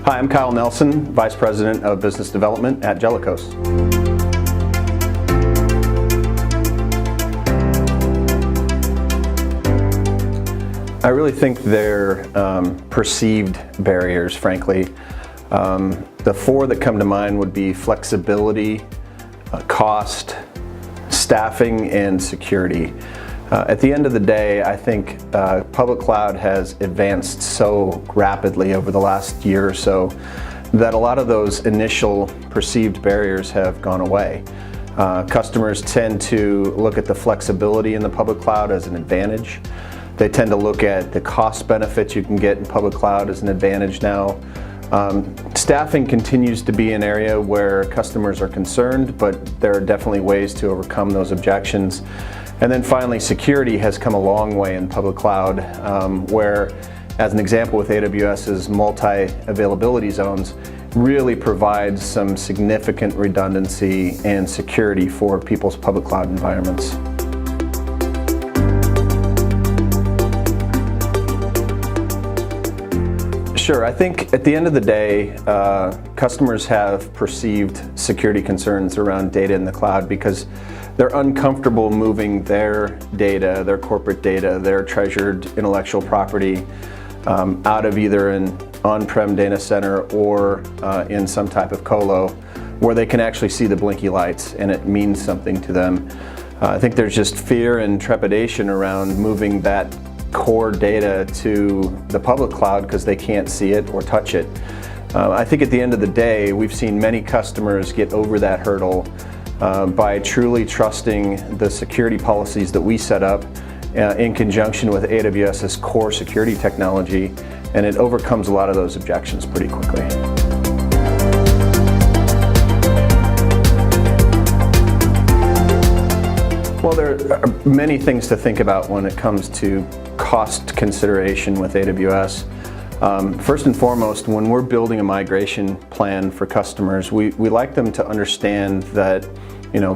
Hi, I'm Kyle Nelson, Vice President of Business Development at Jelecos. I really think they're perceived barriers, frankly. The four that come to mind would be flexibility, cost, staffing, and security. At the end of the day, I think public cloud has advanced so rapidly over the last year or so that a lot of those initial perceived barriers have gone away. Customers tend to look at the flexibility in the public cloud as an advantage. They tend to look at the cost benefits you can get in public cloud as an advantage now. Staffing continues to be an area where customers are concerned, but there are definitely ways to overcome those objections. And then finally, security has come a long way in public cloud, where, as an example with AWS's multi-availability zones, really provides some significant redundancy and security for people's public cloud environments. Sure, I think at the end of the day, customers have perceived security concerns around data in the cloud because they're uncomfortable moving their data, their corporate data, their treasured intellectual property out of either an on-prem data center or in some type of colo where they can actually see the blinky lights and it means something to them. I think there's just fear and trepidation around moving that core data to the public cloud because they can't see it or touch it. I think at the end of the day, we've seen many customers get over that hurdle by truly trusting the security policies that we set up in conjunction with AWS's core security technology, and it overcomes a lot of those objections pretty quickly. Well, there are many things to think about when it comes to cost consideration with AWS. First and foremost, when we're building a migration plan for customers, we like them to understand that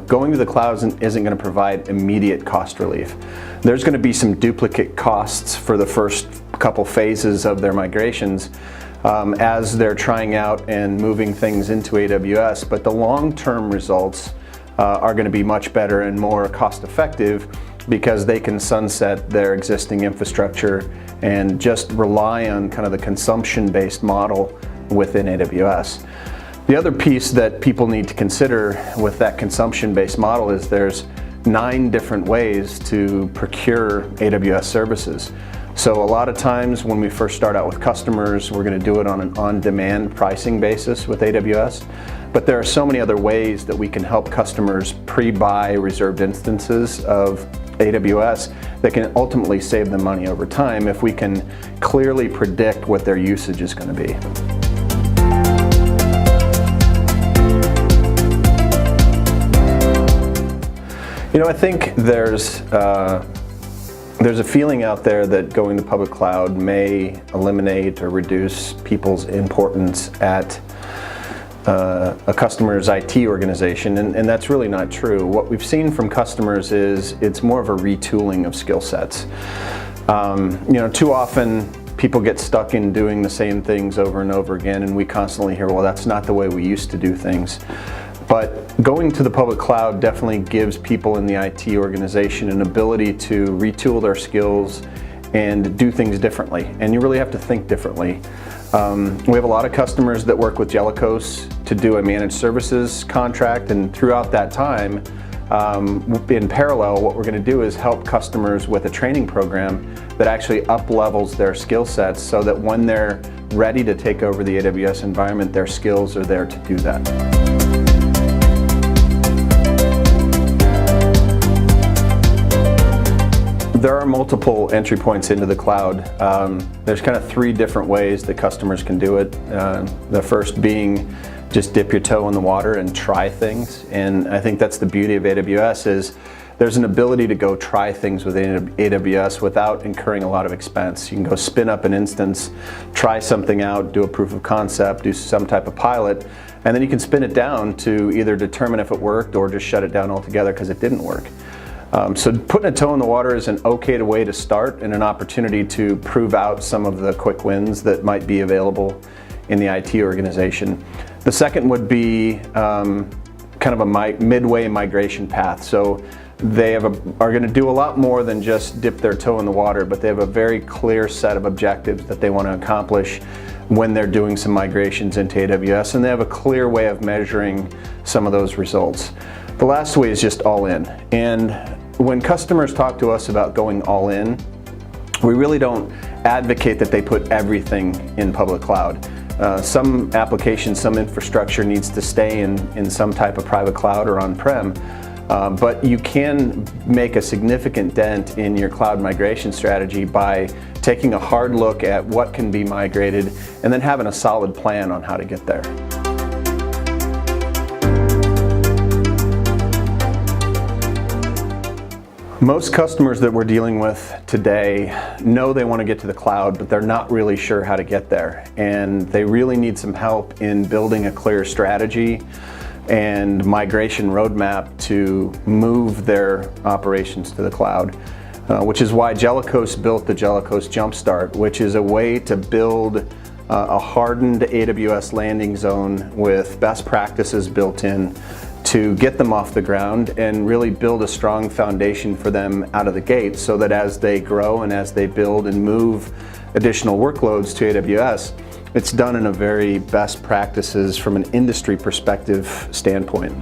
going to the cloud isn't going to provide immediate cost relief. There's going to be some duplicate costs for the first couple phases of their migrations as they're trying out and moving things into AWS, but the long-term results are going to be much better and more cost-effective because they can sunset their existing infrastructure and just rely on kind of the consumption-based model within AWS. The other piece that people need to consider with that consumption-based model is there's 9 different ways to procure AWS services. So a lot of times when we first start out with customers, we're going to do it on an on-demand pricing basis with AWS. But there are so many other ways that we can help customers pre-buy reserved instances of AWS that can ultimately save them money over time if we can clearly predict what their usage is going to be. I think there's a feeling out there that going to public cloud may eliminate or reduce people's importance at a customer's IT organization, and that's really not true. What we've seen from customers is it's more of a retooling of skill sets. Too often people get stuck in doing the same things over and over again, and we constantly hear, well, that's not the way we used to do things. But going to the public cloud definitely gives people in the IT organization an ability to retool their skills and do things differently. And you really have to think differently. We have a lot of customers that work with Jelecos to do a managed services contract, and throughout that time, in parallel, what we're going to do is help customers with a training program that actually up-levels their skill sets so that when they're ready to take over the AWS environment, their skills are there to do that. There are multiple entry points into the cloud. There's kind of 3 different ways that customers can do it. The first being just dip your toe in the water and try things. And I think that's the beauty of AWS is there's an ability to go try things with AWS without incurring a lot of expense. You can go spin up an instance, try something out, do a proof of concept, do some type of pilot, and then you can spin it down to either determine if it worked or just shut it down altogether because it didn't work. So putting a toe in the water is an okay way to start and an opportunity to prove out some of the quick wins that might be available in the IT organization. The second would be kind of a midway migration path. So they are going to do a lot more than just dip their toe in the water, but they have a very clear set of objectives that they want to accomplish when they're doing some migrations into AWS, and they have a clear way of measuring some of those results. The last way is just all in. And when customers talk to us about going all in, we really don't advocate that they put everything in public cloud. Some applications, some infrastructure needs to stay in some type of private cloud or on-prem. But you can make a significant dent in your cloud migration strategy by taking a hard look at what can be migrated and then having a solid plan on how to get there. Most customers that we're dealing with today know they want to get to the cloud, but they're not really sure how to get there. And they really need some help in building a clear strategy and migration roadmap to move their operations to the cloud, which is why Jelecos built the Jelecos Jumpstart, which is a way to build a hardened AWS landing zone with best practices built in to get them off the ground and really build a strong foundation for them out of the gate, so that as they grow and as they build and move additional workloads to AWS, it's done in a very best practices from an industry perspective standpoint.